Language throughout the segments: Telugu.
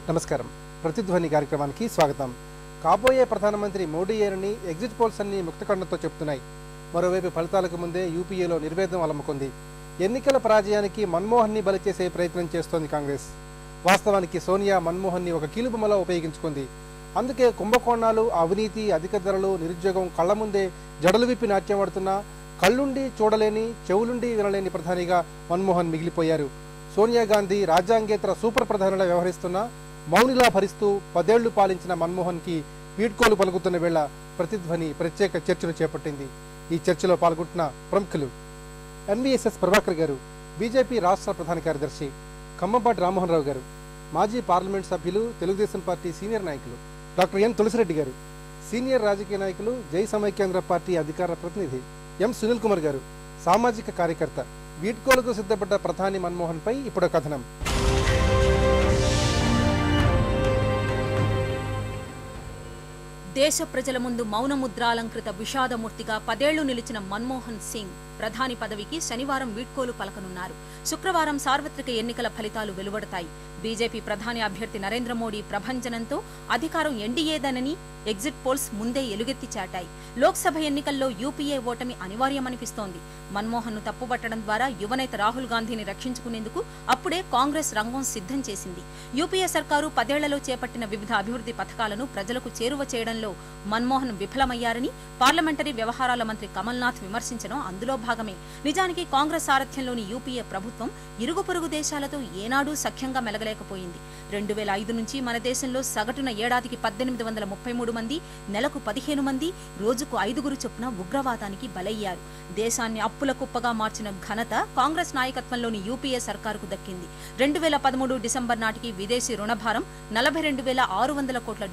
నమస్కారం. ప్రతిధ్వని కార్యక్రమానికి స్వాగతం. కాబోయే ప్రధానమంత్రి మోడీయేనని ఎగ్జిట్ పోల్స్ అన్ని ముక్తకంఠంతో చెప్తున్నాయి. మరోవైపు ఫలితాలకు ముందే యూపీఏలో నిర్వేదం అలముకుంది. ఎన్నికల పరాజయానికి మన్మోహన్ని బలి చేసే ప్రయత్నం చేస్తోంది కాంగ్రెస్. వాస్తవానికి సోనియా మన్మోహన్ని ఒక కీలుబొమ్మలా ఉపయోగించుకుంది. అందుకే కుంభకోణాలు, అవినీతి, అధిక ధరలు, నిరుద్యోగం కళ్ల ముందే జడలు విప్పి నాట్యమాడుతున్నా కళ్ళుండి చూడలేని, చెవులుండి వినలేని ప్రధానిగా మన్మోహన్ మిగిలిపోయారు. సోనియా గాంధీ రాజ్యాంగేతర సూపర్ ప్రధానిలా వ్యవహరిస్తున్నా మౌనిలా భరిస్తూ 10 ఏళ్లు పాలించిన మన్మోహన్కి వీడ్కోలు పలుకుతున్న వేళ ప్రతిధ్వని ప్రత్యేక చర్చను చేపట్టింది. ఈ చర్చలో పాల్గొంటున్న ప్రముఖులు ఎన్వీఎస్ఎస్ ప్రభాకర్ గారు, బీజేపీ రాష్ట్ర ప్రధాన కార్యదర్శి, ఖమ్మంపాటి రామ్మోహన్ రావు గారు, మాజీ పార్లమెంట్ సభ్యులు, తెలుగుదేశం పార్టీ సీనియర్ నాయకులు, డాక్టర్ ఎన్ తులసిరెడ్డి గారు, సీనియర్ రాజకీయ నాయకులు, జై సమైక్యాంధ్ర పార్టీ అధికార ప్రతినిధి ఎం సునీల్ కుమార్ గారు, సామాజిక కార్యకర్త. వీడ్కోలుకు సిద్ధపడ్డ ప్రధాని మన్మోహన్ పై ఇప్పుడు కథనం. దేశ ప్రజల ముందు మౌనముద్రాలంకృత విషాదమూర్తిగా 10 ఏళ్లు నిలిచిన మన్మోహన్ సింగ్ ప్రధాని పదవికి శనివారం వీడ్కోలు పలకనున్నారు. శుక్రవారం సార్వత్రిక ఎన్నికల ఫలితాలు వెలువడతాయి. బీజేపీ ప్రధాని అభ్యర్థి నరేంద్ర మోడీ ప్రభంజనంతో అధికారం ఎన్డీఏదనని ఎగ్జిట్ పోల్స్ ముందే ఎలుగెత్తి చాటాయి. లోక్సభ ఎన్నికల్లో యూపీఏ ఓటమి అనివార్యమనిపిస్తోంది. మన్మోహన్ను తప్పుబట్టడం ద్వారా యువనేత రాహుల్ గాంధీని రక్షించుకునేందుకు అప్పుడే కాంగ్రెస్ రంగం సిద్ధం చేసింది. యూపీఏ సర్కారు 10 ఏళ్లలో చేపట్టిన వివిధ అభివృద్ధి పథకాలను ప్రజలకు చేరువ చేయడంలో మన్మోహన్ విఫలమయ్యారని పార్లమెంటరీ వ్యవహారాల మంత్రి కమల్నాథ్ విమర్శించడం అందులో భాగమే. నిజానికి కాంగ్రెస్ సారథ్యంలోని యూపీఏ ప్రభుత్వం ఇరుగు పొరుగు దేశాలతో ఏనాడూ సఖ్యంగా మెలగలేకపోయింది. 2005 నుంచి మన దేశంలో సగటున ఏడాదికి 1833 మంది, నెలకు 15 మంది, రోజుకు 5 చొప్పున ఉగ్రవాదానికి బలయ్యారు. దేశాన్ని అప్పుల కుప్పగా మార్చిన ఘనత కాంగ్రెస్ నాయకత్వంలోని యూపీఏ సర్కారుకు దక్కింది. 2013 డిసెంబర్ నాటికి విదేశీ రుణభారం $42,600 కోట్ల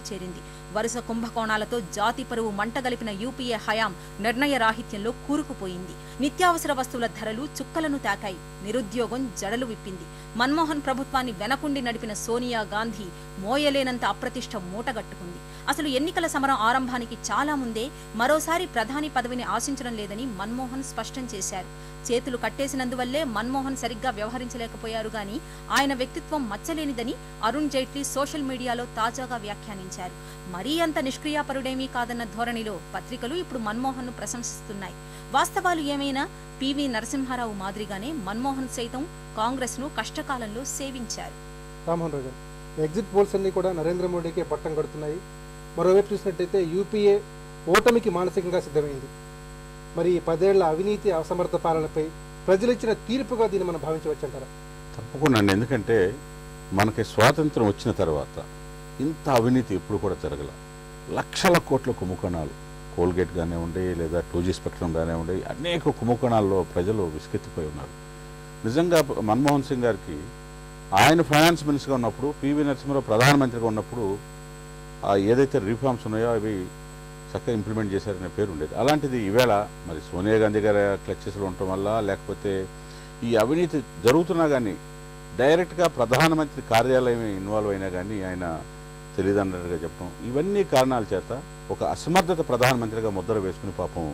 చేరింది. వరుస కుంభకోణాలతో జాతి పరువు మంటగలిపిన యూపీఏ హయాం నిర్ణయ రాహిత్యంలో కూరుకుపోయింది. నిత్యావసర వస్తువుల ధరలు చుక్కలను తాకాయి. నిరుద్యోగం జడలు విప్పింది. మన్మోహన్ ప్రభుత్వాన్ని వెనకుండి నడిపిన సోనియా గాంధీ మోయలేనంత అప్రతిష్ట మూటగట్టుకుంది. అసలు ఎన్నికల సమరం ఆరంభానికి చాలా ముందే మరోసారి ప్రధాని పదవిని ఆశించడం లేదని మన్మోహన్ స్పష్టం చేశారు. చేతులు కట్టేసినందువల్లే మన్మోహన్ సరిగ్గా వ్యవహరించలేకపోయారు గాని ఆయన వ్యక్తిత్వం మచ్చలేనిదని అరుణ్ జైట్లీ సోషల్ మీడియాలో తాజాగా వ్యాఖ్యానించారు. మరీ అంత నిష్క్రియాపరుడేమీ కాదన్న ధోరణిలో పత్రికలు ఇప్పుడు మన్మోహన్ను ప్రశంసిస్తున్నాయి. వాస్తవాలు ఏమైనా పివి నరసింహారావు మాదిరిగానే మన్మోహన్ సైతం కాంగ్రెస్ ను కష్టకాలంలో సేవించారు. రామ్మోహన్ రావు గారు, ఎగ్జిట్ పోల్స్ అన్ని కూడా నరేంద్ర మోడీకే పట్టం కడుతున్నాయి. మరోవైపు చూసినట్టయితే యూపీఏ ఓటమికి మానసికంగా సిద్ధమైంది. మరి 10 ఏళ్ల అవినీతి, అసమర్థ పాలనపై ప్రజలు ఇచ్చిన తీర్పుగా దీన్ని మనం భావించవచ్చంటారా? తప్పకుండా. ఎందుకంటే మనకి స్వాతంత్రం వచ్చిన తర్వాత ఇంత అవినీతి ఎప్పుడు కూడా జరగల. లక్షల కోట్ల కుంభకోణాలు, కోల్గేట్ కానివ్వండి, లేదా 2G స్పెక్ట్రమ్ కానివ్వండి, అనేక కుంభకోణాల్లో ప్రజలు విసుకెత్తిపోయి ఉన్నారు. నిజంగా మన్మోహన్ సింగ్ గారికి ఆయన ఫైనాన్స్ మినిస్టర్గా ఉన్నప్పుడు, పివి నరసింహారావు ప్రధానమంత్రిగా ఉన్నప్పుడు ఏదైతే రిఫార్మ్స్ ఉన్నాయో అవి చక్కగా ఇంప్లిమెంట్ చేశారనే పేరు ఉండేది. అలాంటిది ఈవేళ మరి సోనియా గాంధీ గారి క్లచెస్లో ఉండటం వల్ల, లేకపోతే ఈ అవినీతి జరుగుతున్నా కానీ డైరెక్ట్గా ప్రధానమంత్రి కార్యాలయం ఇన్వాల్వ్ అయినా కానీ ఆయన తెలియదన్నట్టుగా చెప్పడం, ఇవన్నీ కారణాల చేత ఒక అసమర్థత ప్రధానమంత్రిగా ముద్ర వేసుకుని పాపం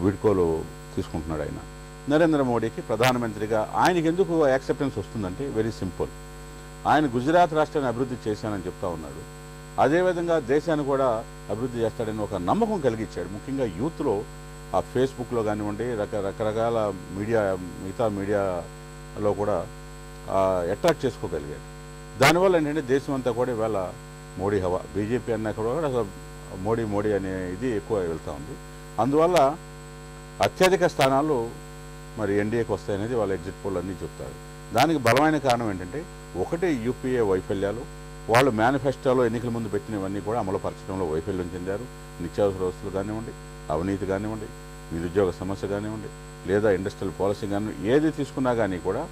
వీడ్కోలు తీసుకుంటున్నాడు ఆయన. నరేంద్ర మోడీకి ప్రధానమంత్రిగా ఆయనకి ఎందుకు యాక్సెప్టెన్స్ వస్తుందంటే వెరీ సింపుల్. ఆయన గుజరాత్ రాష్ట్రాన్ని అభివృద్ధి చేశానని చెప్తా ఉన్నాడు. అదేవిధంగా దేశాన్ని కూడా అభివృద్ధి చేస్తాడని ఒక నమ్మకం కలిగించాడు. ముఖ్యంగా యూత్లో ఆ ఫేస్బుక్లో కానివ్వండి, రకరకాల మిగతా మీడియాలో కూడా అట్రాక్ట్ చేసుకోగలిగాడు. దానివల్ల ఏంటంటే దేశం అంతా కూడా ఇవాళ మోడీ హవా, బీజేపీ అన్నా కూడా అసలు మోడీ అనే ఇది ఎక్కువ వెళ్తూ ఉంది. అందువల్ల అత్యధిక స్థానాలు మరి ఎన్డీఏకి వస్తాయనేది వాళ్ళ ఎగ్జిట్ పోల్ అన్నీ చెప్తారు. దానికి బలమైన కారణం ఏంటంటే ఒకటి యూపీఏ వైఫల్యాలు. వాళ్ళు మేనిఫెస్టోలో ఎన్నికల ముందు పెట్టినవన్నీ కూడా అమలుపరచడంలో వైఫల్యం చెందారు. నిత్యావసర వస్తువులు కానివ్వండి, అవినీతి కానివ్వండి, నిరుద్యోగ సమస్య కానివ్వండి, లేదా ఇండస్ట్రియల్ పాలసీ కానివ్వండి, ఏది తీసుకున్నా కానీ కూడా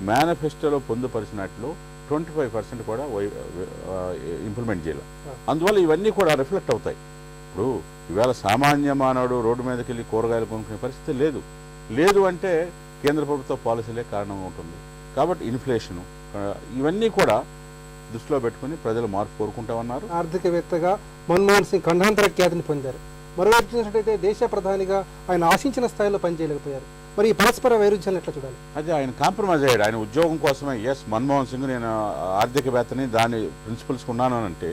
మేనిఫెస్టోలో పొందుపరిచినట్లు 25% కూడా ఇంప్లిమెంట్ చేయాలి. అందువల్ల ఇవన్నీ కూడా రిఫ్లెక్ట్ అవుతాయి. ఇప్పుడు ఈవేళ సామాన్య మానవుడు రోడ్డు మీదకి వెళ్ళి కూరగాయలు కొనుక్కునే పరిస్థితి లేదు అంటే కేంద్ర ప్రభుత్వ పాలసీలే కారణం ఉంటుంది. కాబట్టి ఇన్ఫ్లేషను, ఇవన్నీ కూడా దృష్టిలో పెట్టుకుని ప్రజలు మార్పు కోరుకుంటామన్నారు. ఆర్థికవేత్తగా మన్మోహన్ సింగ్ ఖండాంతర ఖ్యాతిని పొందారు. మరోవైపు చూసినట్టయితే దేశ ప్రధానిగా ఆయన ఆశించిన స్థాయిలో పనిచేయలేకపోయారు. మరి ఈ పరస్పర వైరుధ్యాన్ని ఎట్లా చూడాలి? అదే ఆయన కాంప్రమైజ్ అయ్యాడు. ఆయన ఉద్యోగం కోసమే మన్మోహన్ సింగ్ నేను ఆర్థికవేత్తని దాని ప్రిన్సిపల్స్ ఉన్నాను అని అంటే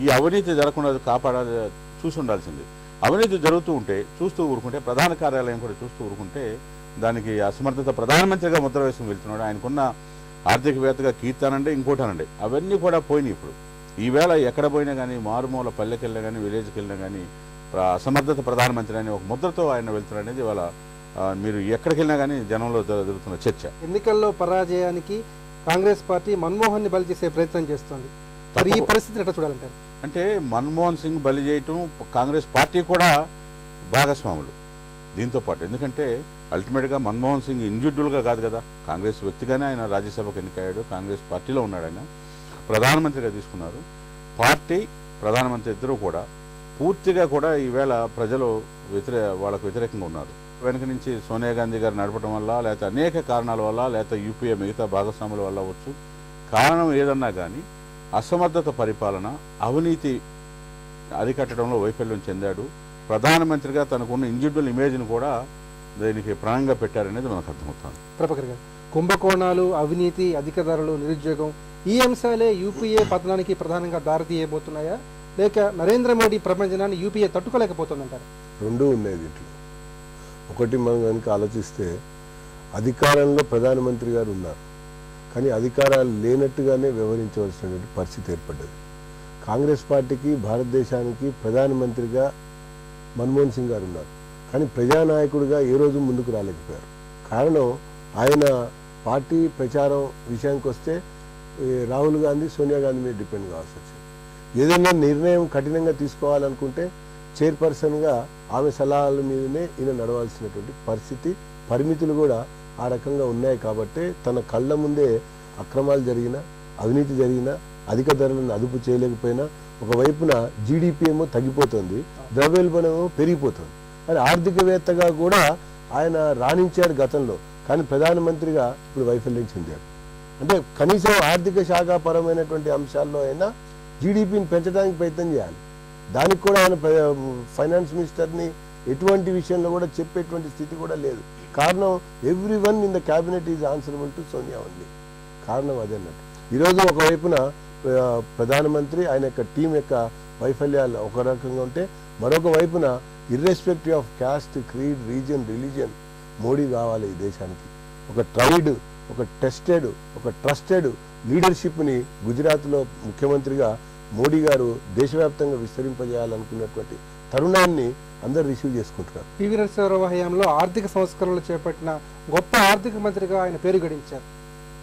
ఈ అవినీతి జరగకుండా కాపాడాలి, చూసి ఉండాల్సింది. అవినీతి జరుగుతూ ఉంటే చూస్తూ ఊరుకుంటే, ప్రధాన కార్యాలయం కూడా చూస్తూ ఊరుకుంటే దానికి అసమర్థత. ప్రధానమంత్రిగా ముద్ర వేసుకుని వెళ్తున్నాడు. ఆయనకున్న ఆర్థికవేత్తగా కీర్తానండి, ఇంకోటానండి, అవన్నీ కూడా పోయినాయి. ఇప్పుడు ఈవేళ ఎక్కడ పోయినా కానీ, మారుమూల పల్లెకి వెళ్ళినా కానీ, విలేజ్కి వెళ్ళినా కానీ అసమర్థత ప్రధానమంత్రి అని ఒక ముద్రతో ఆయన వెళ్తున్నాడు అనేది ఇవాళ మీరు ఎక్కడికి వెళ్ళినా కానీ జనంలో జరుగుతున్న చర్చ. ఎన్నికల్లో పరాజయానికి కాంగ్రెస్ పార్టీ మన్మోహన్ ని బలి చేసే ప్రయత్నం చేస్తుంది. మరి ఈ పరిస్థితిని ఎట్లా చూడాలంటారు? అంటే మన్మోహన్ సింగ్ బలి చేయటం కాంగ్రెస్ పార్టీ కూడా భాగస్వాములు దీంతో పాటు. ఎందుకంటే అల్టిమేట్గా మన్మోహన్ సింగ్ ఇండివిజువల్గా కాదు కదా, కాంగ్రెస్ వ్యక్తిగానే ఆయన రాజ్యసభకు ఎన్నికయ్యాడు, కాంగ్రెస్ పార్టీలో ఉన్నాడు. ఆయన ప్రధానమంత్రిగా తీసుకున్నారు. పార్టీ ప్రధానమంత్రి ఇద్దరూ కూడా పూర్తిగా కూడా ఈవేళ ప్రజలు వాళ్ళకు వ్యతిరేకంగా ఉన్నారు. వెనక నుంచి సోనియా గాంధీ గారు నడపడం వల్ల, లేకపోతే అనేక కారణాల వల్ల, లేకపోతే యూపీఏ మిగతా భాగస్వాముల వల్ల అవ్వచ్చు. కారణం ఏదన్నా కానీ అసమర్థత పరిపాలన, అవినీతి అరికట్టడంలో వైఫల్యం చెందాడు. ప్రధానమంత్రిగా తనకున్న ఇండివిజువల్ ఇమేజ్ని కూడా దీనికి ప్రాణంగా పెట్టారనేది మనకు అర్థమవుతుంది. ప్రభాకర్ గారు, కుంభకోణాలు, అవినీతి, అధిక ధరలు, నిరుద్యోగం ఈ అంశాలే యూపీఏ పతనానికి ప్రధానంగా దారితీయబోతున్నాయా, లేక నరేంద్ర మోడీ ప్రపంచాన్ని యూపీఏ తట్టుకోలేకపోతుందంటారు? రెండూ ఉన్నాయి దీంట్లో. ఒకటి మనం కనుక ఆలోచిస్తే అధికారంలో ప్రధానమంత్రి గారు ఉన్నారు, కానీ అధికారాలు లేనట్టుగానే వ్యవహరించవలసినటువంటి పరిస్థితి ఏర్పడ్డది. కాంగ్రెస్ పార్టీకి, భారతదేశానికి ప్రధానమంత్రిగా మన్మోహన్ సింగ్ గారు ఉన్నారు, కానీ ప్రజానాయకుడిగా ఏ రోజు ముందుకు రాలేకపోయారు. కారణం ఆయన పార్టీ ప్రచారం విషయానికి వస్తే రాహుల్ గాంధీ, సోనియా గాంధీ మీద డిపెండ్ కావాల్సి వచ్చింది. ఏదైనా నిర్ణయం కఠినంగా తీసుకోవాలనుకుంటే చైర్పర్సన్గా ఆమె సలహాల మీదనే ఈయన నడవాల్సినటువంటి పరిస్థితి, పరిమితులు కూడా ఆ రకంగా ఉన్నాయి. కాబట్టి తన కళ్ళ ముందే అక్రమాలు జరిగినా, అవినీతి జరిగినా, అధిక ధరలను అదుపు చేయలేకపోయినా, ఒకవైపున జీడిపి ఏమో తగ్గిపోతుంది, ద్రవ్యోల్బణమేమో పెరిగిపోతుంది. మరి ఆర్థికవేత్తగా కూడా ఆయన రాణించాడు గతంలో, కానీ ప్రధానమంత్రిగా ఇప్పుడు వైఫల్యం చెందాడు. అంటే కనీసం ఆర్థిక శాఖాపరమైనటువంటి అంశాల్లో అయినా జీడిపిని పెంచడానికి ప్రయత్నం చేయాలి. దానికి కూడా ఆయన ఫైనాన్స్ మినిస్టర్ని ఎటువంటి విషయంలో కూడా చెప్పేటువంటి స్థితి కూడా లేదు. కారణం everyone in the cabinet is answerable to Sonia only. కారణం అదే అన్నట్టు. ఈరోజు ఒకవైపున ప్రధానమంత్రి ఆయన యొక్క టీం యొక్క వైఫల్యాలు ఒక రకంగా ఉంటే, మరొక వైపున irrespective of caste, creed, reason, religion Modi కావాలి ఈ దేశానికి. ఒక ట్రైడ్, ఒక టెస్టెడ్, ఒక ట్రస్టెడ్ లీడర్షిప్ని గుజరాత్లో ముఖ్యమంత్రిగా మోడీ గారు దేశవ్యాప్తంగా విస్తరింపజేయాలనుకున్నటువంటి తరుణాన్ని అందరూ రిసీవ్ చేసుకుంటున్నారు. పివి నరసింహారావు హయాంలో ఆర్థిక సంస్కరణలు చేపట్టిన గొప్ప ఆర్థిక మంత్రిగా ఆయన పేరు గడించారు.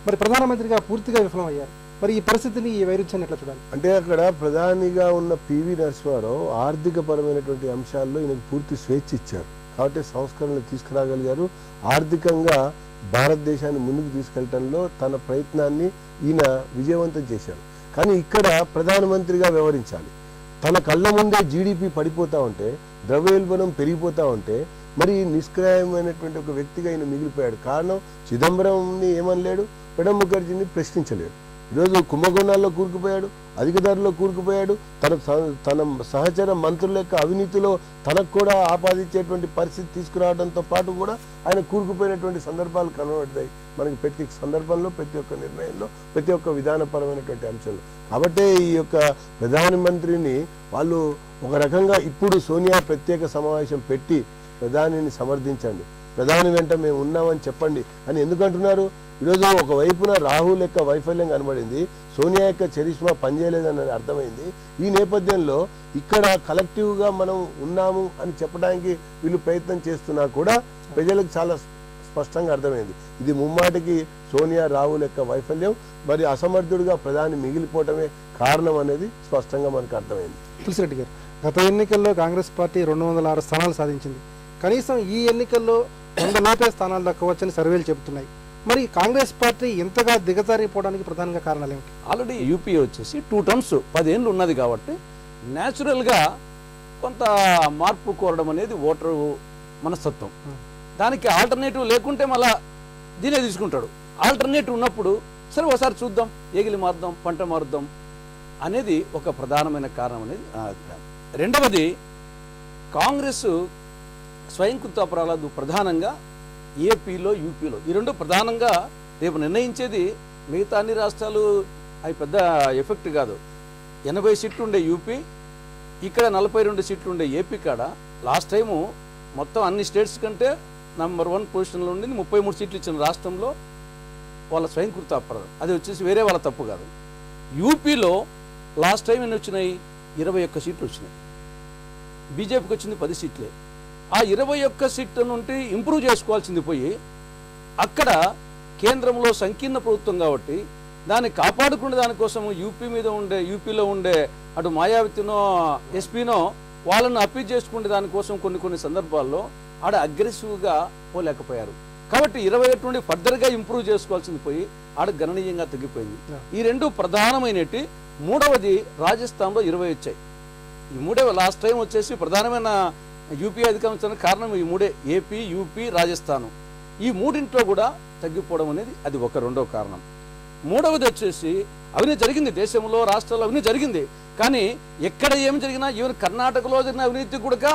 మరి ప్రధానమంత్రిగా పూర్తిగా విఫలమయ్యారు. మరి ఈ పరిస్థితిని, ఈ వైరుధ్యాన్ని ఎట్లా చూడాలి? అంటే అక్కడ ప్రధానిగా ఉన్న పివి నరసింహారావు ఆర్థిక పరమైనటువంటి అంశాల్లో ఈయనకు పూర్తి స్వేచ్ఛ ఇచ్చారు. కాబట్టి సంస్కరణలు తీసుకురాగలిగారు. ఆర్థికంగా భారతదేశాన్ని ముందుకు తీసుకెళ్లడంలో తన ప్రయత్నాన్ని ఈయన విజయవంతం చేశారు. కానీ ఇక్కడ ప్రధానమంత్రిగా వ్యవహరించాలి. తన కళ్ళ ముందే జీడిపి పడిపోతూ ఉంటే, ద్రవ్యోల్బణం పెరిగిపోతూ ఉంటే, మరి నిష్క్రయమైనటువంటి ఒక వ్యక్తిగా ఆయన మిగిలిపోయాడు. కారణం చిదంబరంని ఏమనలేడు, ప్రణబ్ ముఖర్జీని ప్రశ్నించలేడు. ఈరోజు కుంభకోణాల్లో కూరుకుపోయాడు, అధిక ధరలో కూరుకుపోయాడు. తన సహచర మంత్రుల యొక్క అవినీతిలో తనకు కూడా ఆపాదించేటువంటి పరిస్థితి తీసుకురావడంతో పాటు కూడా ఆయన కూరుకుపోయినటువంటి సందర్భాలు కనబడతాయి మనకి ప్రతి సందర్భంలో, ప్రతి ఒక్క నిర్ణయంలో, ప్రతి ఒక్క విధానపరమైనటువంటి అంశంలో. కాబట్టి ఈ యొక్క ప్రధానమంత్రిని వాళ్ళు ఒక రకంగా ఇప్పుడు సోనియా ప్రత్యేక సమావేశం పెట్టి ప్రధానిని సమర్థించండి, ప్రధాని వెంట మేము ఉన్నామని చెప్పండి అని ఎందుకంటున్నారు? ఈరోజు ఒకవైపున రాహుల్ యొక్క వైఫల్యం కనబడింది, సోనియా యొక్క చరిష్మా పనిచేయలేదని అర్థమైంది. ఈ నేపథ్యంలో ఇక్కడ కలెక్టివ్గా మనం ఉన్నాము అని చెప్పడానికి వీళ్ళు ప్రయత్నం చేస్తున్నా కూడా ప్రజలకు చాలా స్పష్టంగా అర్థమైంది. ఇది ముమ్మాటికి సోనియా, రాహుల్ యొక్క వైఫల్యం, మరి అసమర్థుడిగా ప్రధాని మిగిలిపోవటమే కారణం అనేది స్పష్టంగా మనకు అర్థమైంది. తులసిరెడ్డి గారు, గత ఎన్నికల్లో కాంగ్రెస్ పార్టీ 206 స్థానాలు సాధించింది. కనీసం ఈ ఎన్నికల్లో 100 స్థానాలు దక్కవచ్చని సర్వేలు చెబుతున్నాయి. మరి కాంగ్రెస్ పార్టీ ఎంతగా దిగజారిపోవడానికి ప్రధానంగా కారణాలు ఏమిటి? ఆల్రెడీ యూపీఏ వచ్చేసి 2 టర్మ్స్ 10 ఏళ్ళు ఉన్నది కాబట్టి న్యాచురల్గా కొంత మార్పు కోరడం అనేది ఓటరు మనస్తత్వం. దానికి ఆల్టర్నేటివ్ లేకుంటే మళ్ళా దీనే తీసుకుంటాడు. ఆల్టర్నేటివ్ ఉన్నప్పుడు సరే ఒకసారి చూద్దాం, ఏగిలి మారుద్దాం, పంట మారుద్దాం అనేది ఒక ప్రధానమైన కారణం అనేది. రెండవది, కాంగ్రెస్ స్వయంకృతాపరాలు ప్రధానంగా ఏపీలో యూపీలో ఈ రెండు ప్రధానంగా రేపు నిర్ణయించేది. మిగతా అన్ని రాష్ట్రాలు అవి పెద్ద ఎఫెక్ట్ కాదు. 80 సీట్లు ఉండే యూపీ, ఇక్కడ 42 సీట్లు ఉండే ఏపీ కాడ లాస్ట్ టైము మొత్తం అన్ని స్టేట్స్ కంటే నంబర్ 1 పొజిషన్లో ఉండింది. 33 సీట్లు ఇచ్చిన రాష్ట్రంలో వాళ్ళ స్వయంకృత అపరాధం, అది వచ్చేసి వేరే వాళ్ళ తప్పు కాదు. యూపీలో లాస్ట్ టైం ఎన్ని వచ్చినాయి? 21 సీట్లు వచ్చినాయి. బీజేపీకి వచ్చింది 10 సీట్లే. ఆ 21 సీట్ల నుండి ఇంప్రూవ్ చేసుకోవాల్సింది పోయి అక్కడ కేంద్రంలో సంకీర్ణ ప్రభుత్వం కాబట్టి దాన్ని కాపాడుకునే దానికోసం యూపీలో ఉండే అటు మాయావతినో ఎస్పీనో వాళ్ళను అప్పీల్ చేసుకునే దానికోసం కొన్ని సందర్భాల్లో ఆడ అగ్రెసివ్గా పోలేకపోయారు. కాబట్టి 21 నుండి ఫర్దర్గా ఇంప్రూవ్ చేసుకోవాల్సింది పోయి ఆడ గణనీయంగా తగ్గిపోయింది. ఈ రెండు ప్రధానమైనటి. మూడవది రాజస్థాన్లో 20 వచ్చాయి. ఈ మూడే లాస్ట్ టైం వచ్చేసి ప్రధానమైన యూపీ అధికారించడానికి కారణం ఈ మూడే, ఏపీ, యూపీ, రాజస్థాను. ఈ మూడింట్లో కూడా తగ్గిపోవడం అనేది అది ఒక రెండో కారణం. మూడవది వచ్చేసి అవినీతి జరిగింది, దేశంలో రాష్ట్రాల్లో అవినీతి జరిగింది. కానీ ఎక్కడ ఏమి జరిగినా ఈవెన్ కర్ణాటకలో జరిగిన అవినీతి కూడా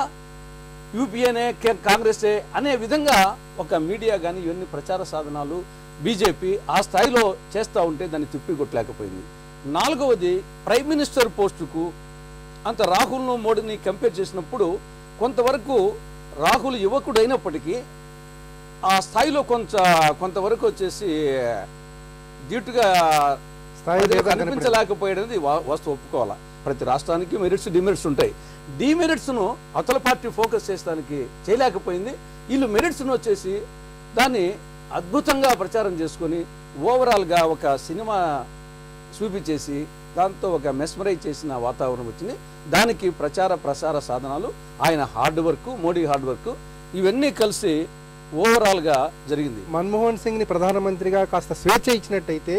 యూపీఏనే కాంగ్రెసే అనే విధంగా ఒక మీడియా కానీ ఇవన్నీ ప్రచార సాధనాలు బీజేపీ ఆ స్థాయిలో చేస్తూ ఉంటే దాన్ని తిప్పికొట్టలేకపోయింది. నాలుగవది ప్రైమ్ మినిస్టర్ పోస్టుకు అంత రాహుల్ను మోడీని కంపేర్ చేసినప్పుడు కొంతవరకు రాహుల్ యువకుడు అయినప్పటికీ ఆ స్థాయిలో కొంతవరకు వచ్చేసి ధీటుగా కనిపించలేకపోయేది వస్తు ఒప్పుకోవాలా. ప్రతి రాష్ట్రానికి మెరిట్స్ డిమెరిట్స్ ఉంటాయి. డిమెరిట్స్ను అవతల పార్టీ ఫోకస్ చేయలేకపోయింది. వీళ్ళు మెరిట్స్ను వచ్చేసి దాన్ని అద్భుతంగా ప్రచారం చేసుకొని ఓవరాల్గా ఒక సినిమా చూపించేసి దాంతో ఒక మెస్మరైజ్ చేసిన వాతావరణం వచ్చింది. దానికి ప్రసార సాధనాలు, ఆయన hard work, Modi hard work ఇవన్నీ కలిసి ఓవరాల్గా జరిగింది. మన్మోహన్ సింగ్ని ప్రధానమంత్రిగా కాస్త స్వేచ్ఛ ఇచ్చినట్టయితే,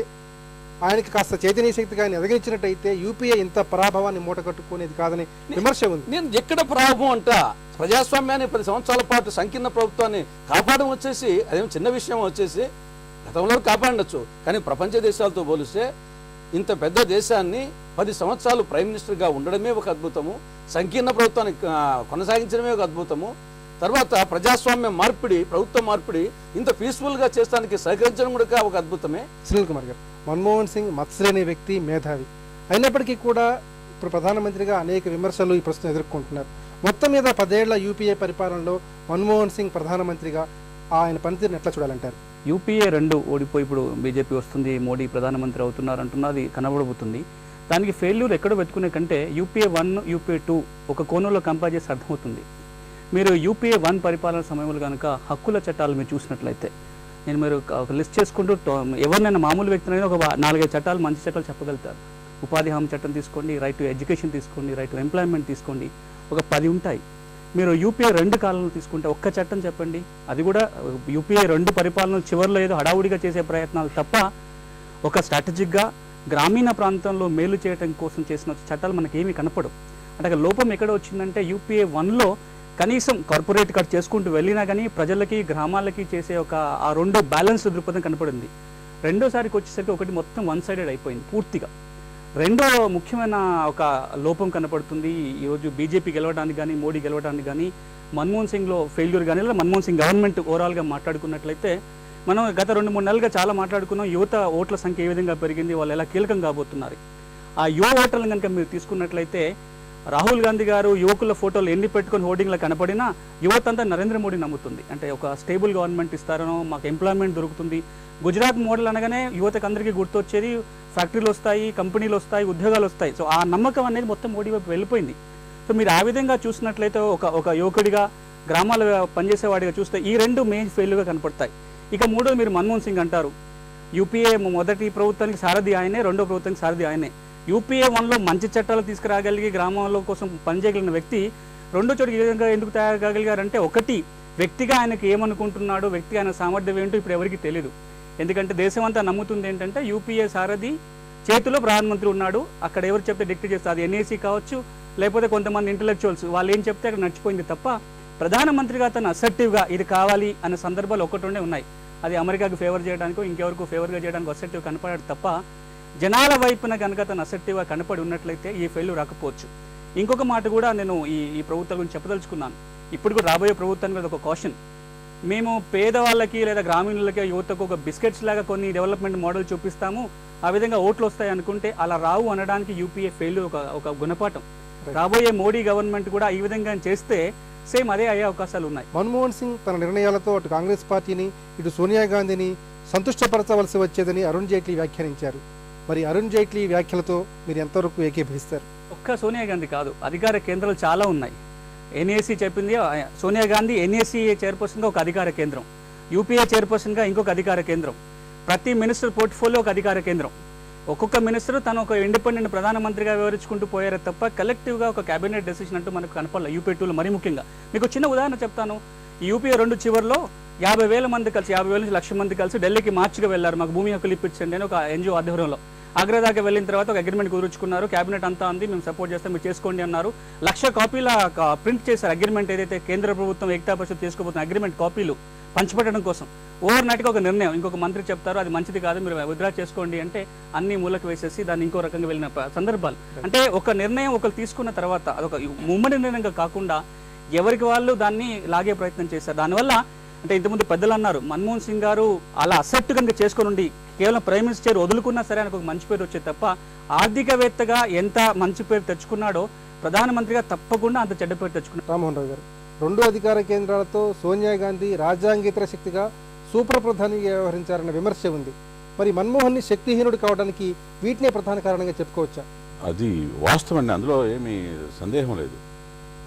ఆయనకి కాస్త చైతన్య శక్తిగా ఎదగించినట్టయితే యూపీఏ ఇంత పరాభవాన్ని మూటగట్టుకునేది కాదని విమర్శ ఉంది. నేను ఎక్కడ పరాభవం అంట, ప్రజాస్వామ్యాన్ని 10 సంవత్సరాల పాటు సంకీర్ణ ప్రభుత్వాన్ని కాపాడడం వచ్చేసి అదేం చిన్న విషయం. వచ్చేసి గతంలో కాపాడవచ్చు, కానీ ప్రపంచ దేశాలతో పోలిస్తే ఇంత పెద్ద దేశాన్ని 10 సంవత్సరాలు ప్రైమ్ మినిస్టర్గా ఉండడమే ఒక అద్భుతము, సంకీర్ణ ప్రభుత్వాన్ని కొనసాగించడమే ఒక అద్భుతము. తర్వాత ప్రజాస్వామ్య మార్పిడి, ప్రభుత్వ మార్పిడి ఇంత పీస్ఫుల్గా చేస్తానికి సహకరించడం కూడా ఒక అద్భుతమే. సునీల్ కుమార్ గారు, మన్మోహన్ సింగ్ మత్సలేని వ్యక్తి, మేధావి అయినప్పటికీ కూడా ఇప్పుడు ప్రధానమంత్రిగా అనేక విమర్శలు ఈ ప్రస్తుతం ఎదుర్కొంటున్నారు. మొత్తం మీద 10 ఏళ్ల యూపీఏ పరిపాలనలో మన్మోహన్ సింగ్ ప్రధానమంత్రిగా ఆయన పనితీరుని ఎట్లా చూడాలంటారు? యూపీఏ 2 ఓడిపోయి ఇప్పుడు బీజేపీ వస్తుంది, మోడీ ప్రధానమంత్రి అవుతున్నారు అంటున్నది కనబడబోతుంది. దానికి ఫెయిల్యూర్ ఎక్కడో వెతుకునే కంటే యూపీఏ 1, యూపీఏ 2 ఒక కోణంలో కంపేర్ చేసి అర్థమవుతుంది. మీరు యూపీఏ 1 పరిపాలన సమయంలో కనుక హక్కుల చట్టాలు మీరు చూసినట్లయితే, మీరు ఒక లిస్ట్ చేసుకుంటూ ఎవరినైనా మామూలు వ్యక్తినైనా ఒక 4-5 చట్టాలు, మంచి చట్టాలు చెప్పగలుగుతారు. ఉపాధి హామీ చట్టం తీసుకోండి, రైట్ టు ఎడ్యుకేషన్ తీసుకోండి, రైట్ టు ఎంప్లాయ్మెంట్ తీసుకోండి, ఒక 10 ఉంటాయి. మీరు యూపీఏ 2 కాలంలో తీసుకుంటే ఒక్క చట్టం చెప్పండి. అది కూడా యూపీఏ 2 పరిపాలన చివరిలో ఏదో హడావుడిగా చేసే ప్రయత్నాలు తప్ప ఒక స్ట్రాటజిక్గా గ్రామీణ ప్రాంతంలో మేలు చేయడం కోసం చేసిన చట్టాలు మనకేమీ కనపడవు. అంటే లోపం ఎక్కడ వచ్చిందంటే యూపీఏ 1లో కనీసం కార్పొరేట్ కట్ చేసుకుంటూ వెళ్ళినా కానీ ప్రజలకి, గ్రామాలకి చేసే ఆ 2 బ్యాలెన్స్డ్ దృక్పథం కనపడింది. రెండోసారికి వచ్చేసరికి ఒకటి మొత్తం 1 సైడెడ్ అయిపోయింది పూర్తిగా. రెండో ముఖ్యమైన ఒక లోపం కనపడుతుంది. ఈరోజు బీజేపీ గెలవడానికి కానీ, మోడీ గెలవడానికి కానీ, మన్మోహన్ సింగ్లో ఫెయిల్యూర్ కానీ, లేదా మన్మోహన్ సింగ్ గవర్నమెంట్ ఓవరాల్గా మాట్లాడుకున్నట్లయితే, మనం గత 2-3 నెలలుగా చాలా మాట్లాడుకున్నాం. యువత ఓట్ల సంఖ్య ఏ విధంగా పెరిగింది, వాళ్ళు ఎలా కీలకం కాబోతున్నారు. ఆ యువ ఓటర్లను కనుక మీరు తీసుకున్నట్లయితే, రాహుల్ గాంధీ గారు యువకుల ఫోటోలు ఎన్ని పెట్టుకొని హోర్డింగ్లో కనపడినా యువత అంతా నరేంద్ర మోడీ నమ్ముతుంది. అంటే ఒక స్టేబుల్ గవర్నమెంట్ ఇస్తారనో, మాకు ఎంప్లాయ్మెంట్ దొరుకుతుంది. గుజరాత్ మోడల్ అనగానే యువతకు అందరికీ గుర్తొచ్చేది ఫ్యాక్టరీలు వస్తాయి, కంపెనీలు వస్తాయి, ఉద్యోగాలు వస్తాయి. సో ఆ నమ్మకం అనేది మొత్తం మోడీ వైపు వెళ్ళిపోయింది. సో మీరు ఆ విధంగా చూసినట్లయితే ఒక యువకుడిగా, గ్రామాల పనిచేసేవాడిగా చూస్తే ఈ 2 మెయిన్ ఫెయిల్గా కనపడతాయి. ఇక మూడోది మీరు మన్మోహన్ సింగ్ అంటారు. యూపీఏ మొదటి ప్రభుత్వానికి సారథి ఆయనే, రెండో ప్రభుత్వానికి సారథి ఆయనే. యూపీఏ 1లో మంచి చట్టాలు తీసుకురాగలిగి గ్రామాల కోసం పనిచేయగలిగిన వ్యక్తి రెండో చోటుకి ఏ విధంగా ఎందుకు తయారు కాగలిగారంటే, ఒకటి వ్యక్తిగా ఆయనకు ఏమనుకుంటున్నాడు, వ్యక్తిగా ఆయన సామర్థ్యం ఏంటో ఇప్పుడు ఎవరికి తెలియదు. ఎందుకంటే దేశం అంతా నమ్ముతుంది ఏంటంటే యూపీఏ సారథి చేతిలో ప్రధానమంత్రి ఉన్నాడు, అక్కడ ఎవరు చెప్తే డిక్టేట్ చేస్తారు. అది ఎన్ఏసీ కావచ్చు, లేకపోతే కొంతమంది ఇంటలెక్చువల్స్, వాళ్ళు ఏం చెప్తే అక్కడ నడిచిపోయింది తప్ప ప్రధానమంత్రిగా తను అసెప్టివ్గా ఇది కావాలి అనే సందర్భాలు ఒకటి ఉన్నాయి. అది అమెరికాకు ఫేవర్ చేయడానికో ఇంకెవరికో ఫేవర్గా చేయడానికి అసెప్టివ్ కనపడాడు తప్ప, జనాల వైపున కనుక తను అసెప్టివ్గా కనపడి ఉన్నట్లయితే ఈ ఫెయిల్యూర్ రాకపోవచ్చు. ఇంకొక మాట కూడా నేను ఈ ప్రభుత్వం గురించి చెప్పదలుచుకున్నాను. ఇప్పుడు కూడా రాబోయే ప్రభుత్వానికి ఒక కాషన్. మేము పేదవాళ్ళకి లేదా గ్రామీణులకి యువతకు ఒక బిస్కెట్స్ లాగా కొన్ని డెవలప్మెంట్ మోడల్ చూపిస్తాము, ఆ విధంగా ఓట్లు వస్తాయి అనుకుంటే అలా రావు అనడానికి యూపీఏ ఫెయిల్ ఒక గుణపాఠం. రాబోయే మోడీ గవర్నమెంట్ కూడా ఈ విధంగా చేస్తే సేమ్ అదే అయ్యే అవకాశాలు ఉన్నాయి. మన్మోహన్ సింగ్ తన నిర్ణయాలతో అటు కాంగ్రెస్ పార్టీని ఇటు సోనియా గాంధీని సంతుష్టపరచవలసి వచ్చేదని అరుణ్ జైట్లీ వ్యాఖ్యానించారు. మరి అరుణ్ జైట్లీ వ్యాఖ్యలతో మీరు ఎంతవరకు ఏకీభవిస్తారు? ఒక్క సోనియా గాంధీ కాదు, అధికార కేంద్రాలు చాలా ఉన్నాయి. ఎన్ఏసీ చెప్పింది, సోనియా గాంధీ ఎన్ఏసీ చైర్పర్సన్గా ఒక అధికార కేంద్రం, యూపీఏ చైర్పర్సన్గా ఇంకొక అధికార కేంద్రం, ప్రతి మినిస్టర్ పోర్ట్ఫోలియో ఒక అధికార కేంద్రం. ఒక్కొక్క మినిస్టర్ తను ఒక ఇండిపెండెంట్ ప్రధానమంత్రిగా వివరించుకుంటూ పోయారే తప్ప కలెక్టివ్గా ఒక కేబినెట్ డెసిషన్ అంటూ మనకు కనపడలేదు యూపీ 2లో. మరీ ముఖ్యంగా మీకు చిన్న ఉదాహరణ చెప్తాను. ఈ యూపీఏ 2 చివరిలో 50,000 మంది కలిసి 50,000 నుంచి 1,00,000 మంది కలిసి ఢిల్లీకి మార్చిగా వెళ్లారు, మాకు భూమి హక్కులు ఇప్పించండి అని ఒక ఎన్జిఓ ఆధ్వర్యంలో. ఆగ్రా దాకా వెళ్ళిన తర్వాత ఒక అగ్రిమెంట్ కుదుర్చుకున్నారు, క్యాబినెట్ అంతా ఉంది, మేము సపోర్ట్ చేస్తాం, మీరు చేసుకోండి అన్నారు. 1,00,000 కాపీల ప్రింట్ చేశారు అగ్రిమెంట్, ఏదైతే కేంద్ర ప్రభుత్వం ఏకతా పరిషత్ తీసుకోబోతున్న అగ్రిమెంట్ కాపీలు పంచిపెట్టడం కోసం. ఓవర్ నైట్గా ఒక నిర్ణయం, ఇంకొక మంత్రి చెప్తారు అది మంచిది కాదు మీరు విత్డ్రా చేసుకోండి అంటే అన్ని మూలకు వేసేసి దాన్ని ఇంకో రకంగా వెళ్ళిన సందర్భాలు. అంటే ఒక నిర్ణయం ఒకరు తీసుకున్న తర్వాత అదొక ఉమ్మడి నిర్ణయంగా కాకుండా ఎవరికి వాళ్ళు దాన్ని లాగే ప్రయత్నం చేశారు. దానివల్ల అంటే ఇంతకుముందు పెద్దలు అన్నారు, మన్మోహన్ సింగ్ గారు అలా అసెప్ట్ కనుక చేసుకొని ఉండి కేవలం ప్రైమ్ మినిస్టర్ వదులుకున్నా సరే ఆయనకు ఒక మంచి పేరు వచ్చేది తప్ప ఆర్థికవేత్తగా ఎంత మంచి పేరు తెచ్చుకున్నాడో ప్రధానమంత్రిగా తప్పకుండా అంత చెడ్డ పేరు తెచ్చుకున్నాడు. రామ్మోహన్ రావు గారు, 2 అధికార కేంద్రాలతో సోనియా గాంధీ రాజ్యాంగేతర శక్తిగా సూపర్ ప్రధానిగా వ్యవహరించారన్న విమర్శ ఉంది. మరి మన్మోహన్ని శక్తిహీనుడు కావడానికి వీటినే ప్రధాన కారణంగా చెప్పుకోవచ్చా? అది వాస్తవం అండి, అందులో ఏమీ సందేహం లేదు.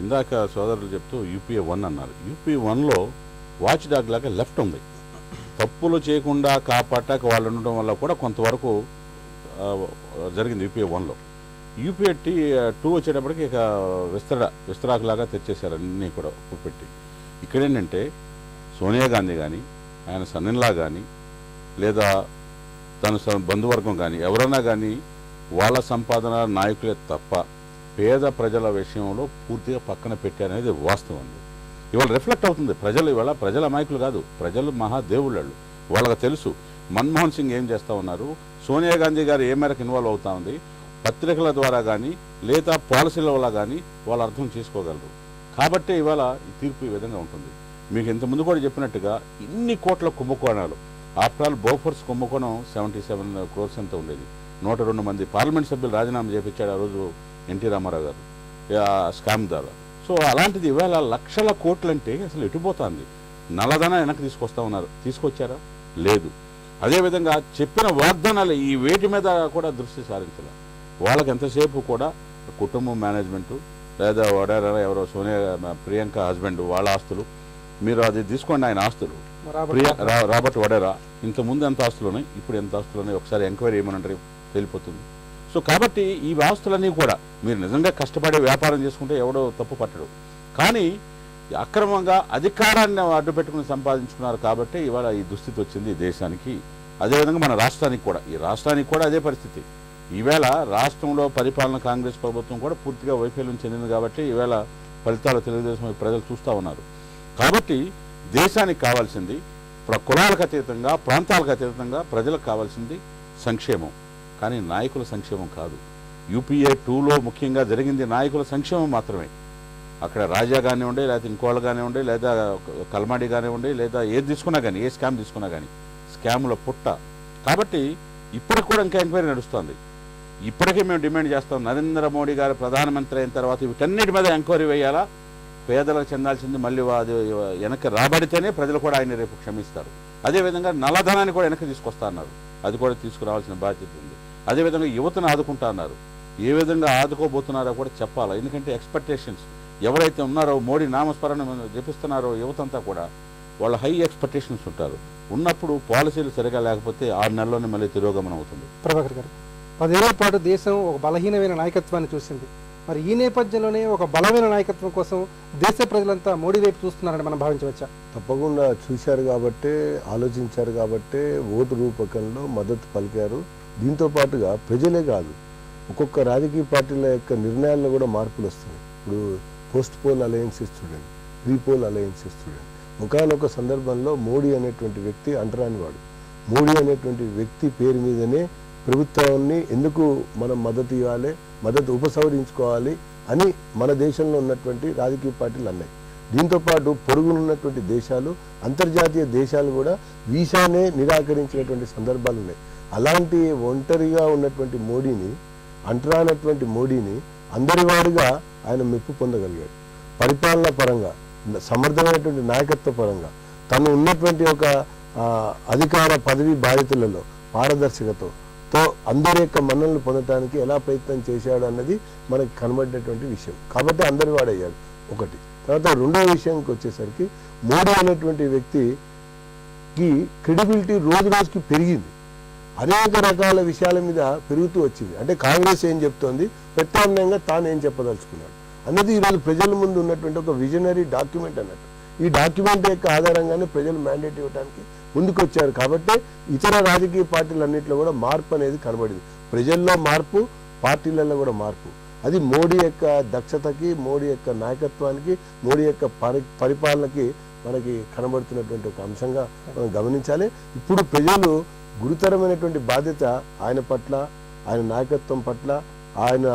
ఇందాక సోదరులు చెప్తూ యూపీఏ 1 అన్నారు. యూపీఏ 1లో వాచ్ డాగ్ లాగా లెఫ్ట్ ఉంది. తప్పులు చేయకుండా కాపాటాక వాళ్ళు ఉండడం వల్ల కూడా కొంతవరకు జరిగింది యూపీఏ 1లో. యూపీఏ 2 వచ్చేటప్పటికి ఇక విస్తరాకులాగా తెచ్చేశారు అన్నీ కూడా పెట్టి. ఇక్కడేంటంటే సోనియా గాంధీ కానీ ఆయన సన్నిన్లా కానీ లేదా తన బంధువర్గం కానీ ఎవరైనా కానీ వాళ్ళ సంపాదన నాయకులే తప్ప పేద ప్రజల విషయంలో పూర్తిగా పక్కన పెట్టారనేది వాస్తవం అండి. ఇవాళ రిఫ్లెక్ట్ అవుతుంది. ప్రజలు ఇవాళ ప్రజల నాయకులు కాదు, ప్రజలు మహాదేవుళ్ళు. వాళ్ళకి తెలుసు మన్మోహన్ సింగ్ ఏం చేస్తూ ఉన్నారు, సోనియా గాంధీ గారు ఏ మేరకు ఇన్వాల్వ్ అవుతా ఉంది, పత్రికల ద్వారా కానీ లేదా పాలసీల వల్ల కానీ వాళ్ళు అర్థం చేసుకోగలరు. కాబట్టి ఇవాళ ఈ తీర్పు ఈ విధంగా ఉంటుంది. మీకు ఇంతకుముందు కూడా చెప్పినట్టుగా ఇన్ని కోట్ల కుంభకోణాలు, ఆఫ్టర్ ఆల్ బోఫోర్స్ కుంభకోణం 77 crores ఎంత ఉండేది, 102 మంది పార్లమెంట్ సభ్యులు రాజీనామా చేపించాడు ఆ రోజు ఎన్టీ రామారావు గారు స్కామ్ ద్వారా. సో అలాంటిది ఇవాళ లక్షల కోట్లంటే అసలు ఎటుపోతుంది. నల్లధన వెనక్కి తీసుకొస్తా ఉన్నారు, తీసుకొచ్చారా? లేదు. అదేవిధంగా చెప్పిన వాగ్దానాలు ఈ వేటి మీద కూడా దృష్టి సారించాలి. వాళ్ళకి ఎంతసేపు కూడా కుటుంబం మేనేజ్మెంటు లేదా వడేరా ఎవరో సోనియా ప్రియాంక హస్బెండ్ వాళ్ళ ఆస్తులు, మీరు అది తీసుకోండి ఆయన ఆస్తులు, రాబర్ట్ వడేరా ఇంతకుముందు ఎంత ఆస్తులు ఉన్నాయి, ఇప్పుడు ఎంత ఆస్తులు ఉన్నాయి ఒకసారి ఎంక్వైరీ చేయమనంటే తెలిపోతుంది. సో కాబట్టి ఈ ఆస్తులన్నీ కూడా మీరు నిజంగా కష్టపడి వ్యాపారం చేసుకుంటే ఎవడో తప్పు పట్టడు. కానీ అక్రమంగా అధికారాన్ని అడ్డు పెట్టుకుని సంపాదించుకున్నారు కాబట్టి ఇవాళ ఈ దుస్థితి వచ్చింది దేశానికి. అదేవిధంగా మన రాష్ట్రానికి కూడా, ఈ రాష్ట్రానికి కూడా అదే పరిస్థితి. ఈవేళ రాష్ట్రంలో పరిపాలన కాంగ్రెస్ ప్రభుత్వం కూడా పూర్తిగా వైఫల్యం చెందింది కాబట్టి ఈవేళ ఫలితాలు తెలుగుదేశం ప్రజలు చూస్తూ ఉన్నారు. కాబట్టి దేశానికి కావాల్సింది కులాలకు అతీతంగా ప్రాంతాలకు అతీతంగా ప్రజలకు కావాల్సింది సంక్షేమం, కానీ నాయకుల సంక్షేమం కాదు. యూపీఏ 2లో ముఖ్యంగా జరిగింది నాయకుల సంక్షేమం మాత్రమే. అక్కడ రాజా కానివ్వండి లేదా ఇంకోళ్ళు కానివ్వండి లేదా కల్మాడి కానివ్వండి లేదా ఏది తీసుకున్నా కానీ, ఏ స్కామ్ తీసుకున్నా కానీ స్కాముల పుట్ట. కాబట్టి ఇప్పటికి కూడా ఇంకా ఎంక్వైరీ నడుస్తుంది. ఇప్పటికే మేము డిమాండ్ చేస్తాం, నరేంద్ర మోడీ గారు ప్రధానమంత్రి అయిన తర్వాత వీటన్నిటి మీద ఎంక్వైరీ వేయాలా. పేదలకు చెందాల్సింది మళ్ళీ అది వెనక్కి రాబడితేనే ప్రజలు కూడా ఆయన రేపు క్షమిస్తారు. అదేవిధంగా నల్లధనాన్ని కూడా వెనక్కి తీసుకొస్తా అన్నారు, అది కూడా తీసుకురావాల్సిన బాధ్యత ఉంది. అదేవిధంగా యువతను ఆదుకుంటా అన్నారు, ఏ విధంగా ఆదుకోబోతున్నారో కూడా చెప్పాలి. ఎందుకంటే ఎక్స్పెక్టేషన్స్ ఎవరైతే ఉన్నారో, మోడీ నామస్మరణ జపిస్తున్నారో యువతంతా కూడా వాళ్ళ హై ఎక్స్పెక్టేషన్స్ ఉంటారు. ఉన్నప్పుడు పాలసీలు సరిగా లేకపోతే 6 నెలల్లోనే మళ్ళీ తిరోగమనం అవుతుంది. ప్రభాకర్ గారు, 10 ఏళ్ల పాటు దేశం ఒక బలహీనమైన నాయకత్వాన్ని చూసింది. మరి ఈ నేపథ్యంలోనే ఒక బలమైన నాయకత్వం కోసం దేశ ప్రజలంతా మోడీ వైపు చూస్తున్నారని మనం భావించవచ్చా? తప్పకుండా చూశారు కాబట్టే, ఆలోచించారు కాబట్టే ఓటు రూపకంలో మద్దతు పలికారు. దీంతో పాటుగా ప్రజలే కాదు, ఒక్కొక్క రాజకీయ పార్టీల యొక్క నిర్ణయాల్లో కూడా మార్పులు వస్తున్నాయి. ఇప్పుడు పోస్ట్ పోల్ అలయన్సెస్ చూడండి, ప్రీ పోల్ అలయన్సెస్ చూడండి. ఒకానొక సందర్భంలో మోడీ అనేటువంటి వ్యక్తి అంటరానివాడు. మోడీ అనేటువంటి వ్యక్తి పేరు మీదనే ప్రభుత్వాన్ని ఎందుకు మనం మద్దతు ఇవ్వాలి, మద్దతు ఉపసంహరించుకోవాలి అని మన దేశంలో ఉన్నటువంటి రాజకీయ పార్టీలు అన్నాయి. దీంతోపాటు పొరుగునున్నటువంటి దేశాలు, అంతర్జాతీయ దేశాలు కూడా వీసానే నిరాకరించినటువంటి సందర్భాలు ఉన్నాయి. అలాంటి ఒంటరిగా ఉన్నటువంటి మోడీని, అంటరానటువంటి మోడీని అందరివాడిగా ఆయన మెప్పు పొందగలిగాడు. పరిపాలన పరంగా, సమర్థమైనటువంటి నాయకత్వ పరంగా, తను ఉన్నటువంటి ఒక అధికార పదవి బాధ్యతలలో పారదర్శకతతో అందరి యొక్క మన్ననలు పొందడానికి ఎలా ప్రయత్నం చేశాడు అన్నది మనకి కనబడినటువంటి విషయం. కాబట్టి అందరి వాడయ్యాడు ఒకటి. తర్వాత రెండవ విషయానికి వచ్చేసరికి మోడీ అనేటువంటి వ్యక్తికి క్రెడిబిలిటీ రోజు రోజుకి పెరిగింది. అనేక రకాల విషయాల మీద పెరుగుతూ వచ్చింది. అంటే కాంగ్రెస్ ఏం చెప్తోంది, ప్రత్యామ్నాయంగా తాను ఏం చెప్పదలుచుకున్నాడు అన్నది ఈరోజు ప్రజల ముందు ఉన్నటువంటి ఒక విజనరీ డాక్యుమెంట్ అన్నట్టు. ఈ డాక్యుమెంట్ యొక్క ఆధారంగానే ప్రజలు మ్యాండేట్ ఇవ్వడానికి ముందుకు వచ్చారు. కాబట్టి ఇతర రాజకీయ పార్టీలన్నింటిలో కూడా మార్పు అనేది కనబడింది. ప్రజల్లో మార్పు, పార్టీలలో కూడా మార్పు. అది మోడీ యొక్క దక్షతకి, మోడీ యొక్క నాయకత్వానికి, మోడీ యొక్క పరిపాలనకి మనకి కనబడుతున్నటువంటి ఒక అంశంగా మనం గమనించాలి. ఇప్పుడు ప్రజలు గురుతరమైనటువంటి బాధ్యత ఆయన పట్ల, ఆయన నాయకత్వం పట్ల, ఆయన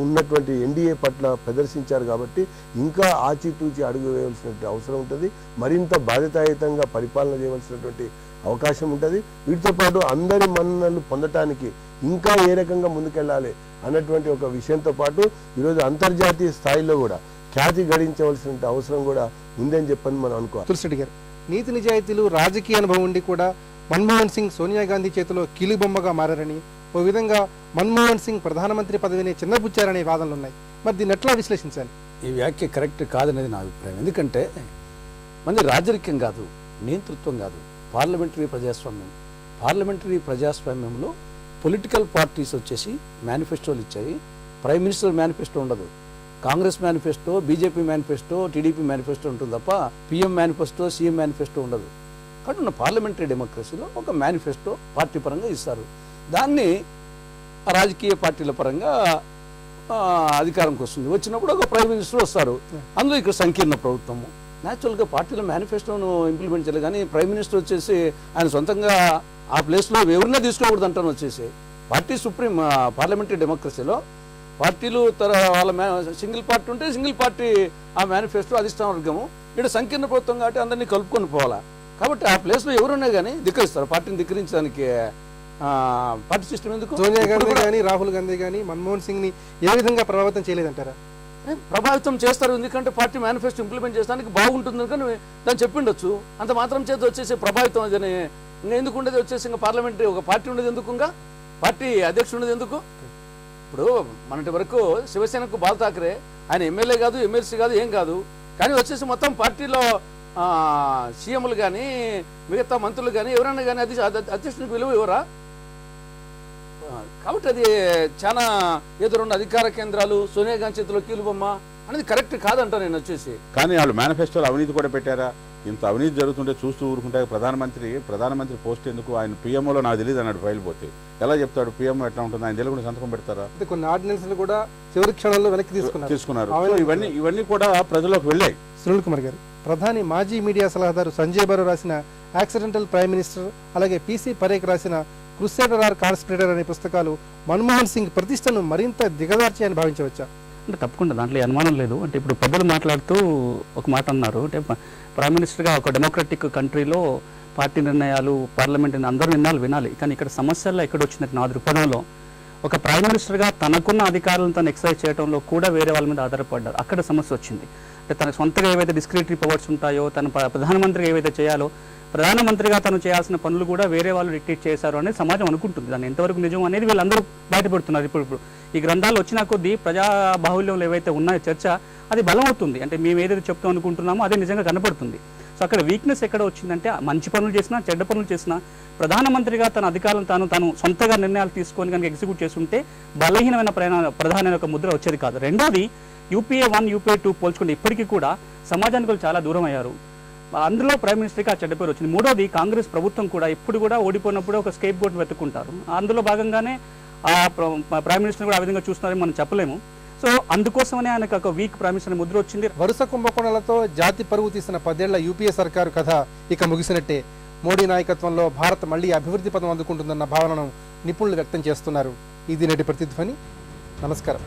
ఉన్నటువంటి ఎన్డీఏ పట్ల ప్రదర్శించారు. కాబట్టి ఇంకా ఆచితూచి అడుగు వేయవలసినటువంటి అవసరం ఉంటుంది. మరింత బాధ్యతాయుతంగా పరిపాలన చేయవలసినటువంటి అవకాశం ఉంటుంది. వీటితో పాటు అందరి మన్ననలు పొందటానికి ఇంకా ఏ రకంగా ముందుకెళ్ళాలి అన్నటువంటి ఒక విషయంతో పాటు ఈరోజు అంతర్జాతీయ స్థాయిలో కూడా ఖ్యాతి గడించవలసిన అవసరం కూడా ఉందని చెప్పని మనం అనుకోవాలి. తులసిరెడ్డి గారు, నీతి నిజాయితీలు, రాజకీయ అనుభవం ఉండి కూడా మన్మోహన్ సింగ్ సోనియా గాంధీ చేతిలో కీలుబొమ్మగా మారారని, ఓ విధంగా మన్మోహన్ సింగ్ ప్రధానమంత్రి పదవిని చిన్నబుచ్చారనే వాదనలు ఉన్నాయి. మరి దీన్ని ఎట్లా విశ్లేషించాలి? ఈ వ్యాఖ్య కరెక్ట్ కాదనేది నా అభిప్రాయం. ఎందుకంటే మంది రాజరికం కాదు, నియంతృత్వం కాదు, పార్లమెంటరీ ప్రజాస్వామ్యం. పార్లమెంటరీ ప్రజాస్వామ్యంలో పొలిటికల్ పార్టీస్ వచ్చేసి మేనిఫెస్టోలు ఇచ్చాయి. ప్రైమ్ మినిస్టర్ మేనిఫెస్టో ఉండదు. Congress manifesto, BJP manifesto, TDP manifesto ఉంటుంది తప్ప పీఎం మేనిఫెస్టో, సీఎం మేనిఫెస్టో ఉండదు. కాబట్టి ఉన్న పార్లమెంటరీ డెమోక్రసీలో ఒక మేనిఫెస్టో పార్టీ పరంగా ఇస్తారు. దాన్ని రాజకీయ పార్టీల పరంగా అధికారంకి వస్తుంది. వచ్చినప్పుడు ఒక ప్రైమ్ మినిస్టర్ వస్తారు. అందులో ఇక్కడ సంకీర్ణ ప్రభుత్వము. న్యాచురల్గా పార్టీల మేనిఫెస్టోను ఇంప్లిమెంట్ చేయాలి. కానీ ప్రైమ్ మినిస్టర్ వచ్చేసి ఆయన సొంతంగా ఆ ప్లేస్లో ఎవరినా తీసుకోకూడదు అంటాను. వచ్చేసి పార్టీ సుప్రీం పార్లమెంటరీ డెమోక్రసీలో పార్టీలు వాళ్ళ సింగిల్ పార్టీ ఉంటే సింగిల్ పార్టీ ఆ మేనిఫెస్టో అధిష్టాన వర్గము. ఇక్కడ సంకీర్ణ ప్రభుత్వం కాబట్టి అందరినీ కలుపుకొని పోవాలా. కాబట్టి ఆ ప్లేస్లో ఎవరున్నా కానీ ధిక్కరిస్తారు. పార్టీని ధిక్కరించడానికి పార్టీ సిస్టమ్ ఎందుకు? సోనియా గాంధీ కానీ, రాహుల్ గాంధీ కానీ మన్మోహన్ సింగ్ ని ఏ విధంగా ప్రభావితం చేయలేదంటారా? ప్రభావితం చేస్తారు. ఎందుకంటే పార్టీ మేనిఫెస్టో ఇంప్లిమెంట్ చేయడానికి బాగుంటుంది కానీ దాన్ని చెప్పిండొచ్చు. అంత మాత్రం చేత వచ్చేసి ప్రభావితం అదని ఇంకా ఎందుకు ఉండేది? వచ్చేసి ఇంకా పార్లమెంటరీ ఒక పార్టీ ఉండేది ఎందుకు? ఇంకా పార్టీ అధ్యక్షుడు ఉండేది ఎందుకు? ఇప్పుడు మనటి వరకు శివసేనకు బాల్ ఠాకరే ఆయన ఎమ్మెల్యే కాదు, ఎమ్మెల్సీ కాదు, ఏం కాదు. కానీ వచ్చేసి మొత్తం పార్టీలో సీఎంలు కానీ, మిగతా మంత్రులు కానీ, ఎవరైనా కానీ అధ్యక్షునికి విలువ ఎవరా? కాబట్టి అది చాలా ఎదురున్న అధికార కేంద్రాలు, సోనియా గాంధీ చేతిలో కీలుబొమ్మ అనేది కరెక్ట్ కాదంట నేను వచ్చేసి. కానీ వాళ్ళు మేనిఫెస్టోలో అవినీతి కూడా పెట్టారా? ఇంత అవినీతి జరుగుతుంటే చూస్తూ ఊరుకుంటే ప్రధానమంత్రి పోస్ట్ ఎందుకు? ఆయన పీఎంఓలో నాకు తెలియదు అన్నాడు. ఫైల్ పోతే ఎలా చెప్తాడు? పీఎంఓ ఎట్లా ఉంటుంది? ఆయన తెలియకుండా సంతకం పెడతారా? కొన్ని ఆర్డినెన్స్లు కూడా చివరి క్షణంలో వెనక్కి తీసుకున్నారు. ఇవన్నీ కూడా ప్రజలకు వెళ్ళాయి. సునీల్ కుమార్ గారు, ప్రధాని మాజీ మీడియా సలహాదారు సంజయ్ బరో రాసిన యాక్సిడెంటల్ ప్రైమ్ మినిస్టర్, అలాగే పీసీ పరేఖ్ రాసిన క్రూసేడర్ ఆర్ కాన్స్పిరేటర్ అనే పుస్తకాలు మన్మోహన్ సింగ్ ప్రతిష్టను మరింత దిగజార్చాయని భావించవచ్చా? అంటే తప్పకుండా దాంట్లో అనుమానం లేదు. అంటే ఇప్పుడు పెద్దలు మాట్లాడుతూ ఒక మాట అన్నారు. అంటే ప్రైమ్ మినిస్టర్గా ఒక డెమోక్రటిక్ కంట్రీలో పార్టీ నిర్ణయాలు, పార్లమెంట్ అందరూ నిర్ణయాలు వినాలి. కానీ ఇక్కడ సమస్యల్లో ఎక్కడ వచ్చిందంటే నా దృక్పథంలో ఒక ప్రైమ్ మినిస్టర్గా తనకున్న అధికారులను తను ఎక్సర్సైజ్ చేయడంలో కూడా వేరే వాళ్ళ మీద ఆధారపడ్డారు. అక్కడ సమస్య వచ్చింది. అంటే తనకు సొంతగా ఏవైతే డిస్క్రిటరీ పవర్స్ ఉంటాయో, తన ప్రధానమంత్రిగా ఏవైతే చేయాలో, ప్రధానమంత్రిగా తను చేయాల్సిన పనులు కూడా వేరే వాళ్ళు డిక్టేట్ చేశారు అనేది సమాజం అనుకుంటుంది. దాన్ని ఎంతవరకు నిజం అనేది వీళ్ళందరూ బయటపడుతున్నారు. ఇప్పుడు ఈ గ్రంథాలు వచ్చిన కొద్దీ ప్రజా బాహుల్యంలో ఏవైతే ఉన్నాయో చర్చ అది బలం అవుతుంది. అంటే మేము ఏదైతే చెప్తాం అనుకుంటున్నామో అదే నిజంగా కనపడుతుంది. సో అక్కడ వీక్నెస్ ఎక్కడ వచ్చిందంటే మంచి పనులు చేసినా, చెడ్డ పనులు చేసినా ప్రధానమంత్రిగా తన అధికారులను తాను సొంతగా నిర్ణయాలు తీసుకొని కనుక ఎగ్జిక్యూట్ చేస్తుంటే బలహీనమైన ప్రధాన ఒక ముద్ర వచ్చేది కాదు. రెండోది యూపీఏ 1, యూపీఏ 2 పోల్చుకుంటే ఇప్పటికీ కూడా సమాజానికి చాలా దూరం అయ్యారు. అందులో ప్రైమ్ మినిస్టర్కి ఆ చెడ్డ పేరు వచ్చింది. మూడోది కాంగ్రెస్ ప్రభుత్వం కూడా ఎప్పుడు కూడా ఓడిపోయినప్పుడు ఒక స్కేప్ బోర్డ్ వెతుక్కుంటారు. అందులో భాగంగానే ఆ ప్రైమ్ మినిస్టర్ కూడా ఆ విధంగా చూస్తున్నారని మనం చెప్పలేము. సో అందుకోసమనే ఆయనకు ఒక వీక్ ప్రైమ్ మినిస్టర్ ముద్ర వచ్చింది. వరుస కుంభకోణాలతో జాతి పరువు తీసిన 10 ఏళ్ల యూపీఏ సర్కారు కథ ఇక ముగిసినట్టే. మోడీ నాయకత్వంలో భారత్ మళ్లీ అభివృద్ధి పదం అందుకుంటుందన్న భావనను నిపుణులు వ్యక్తం చేస్తున్నారు. ఇది నేటి ప్రతిధ్వని. నమస్కారం.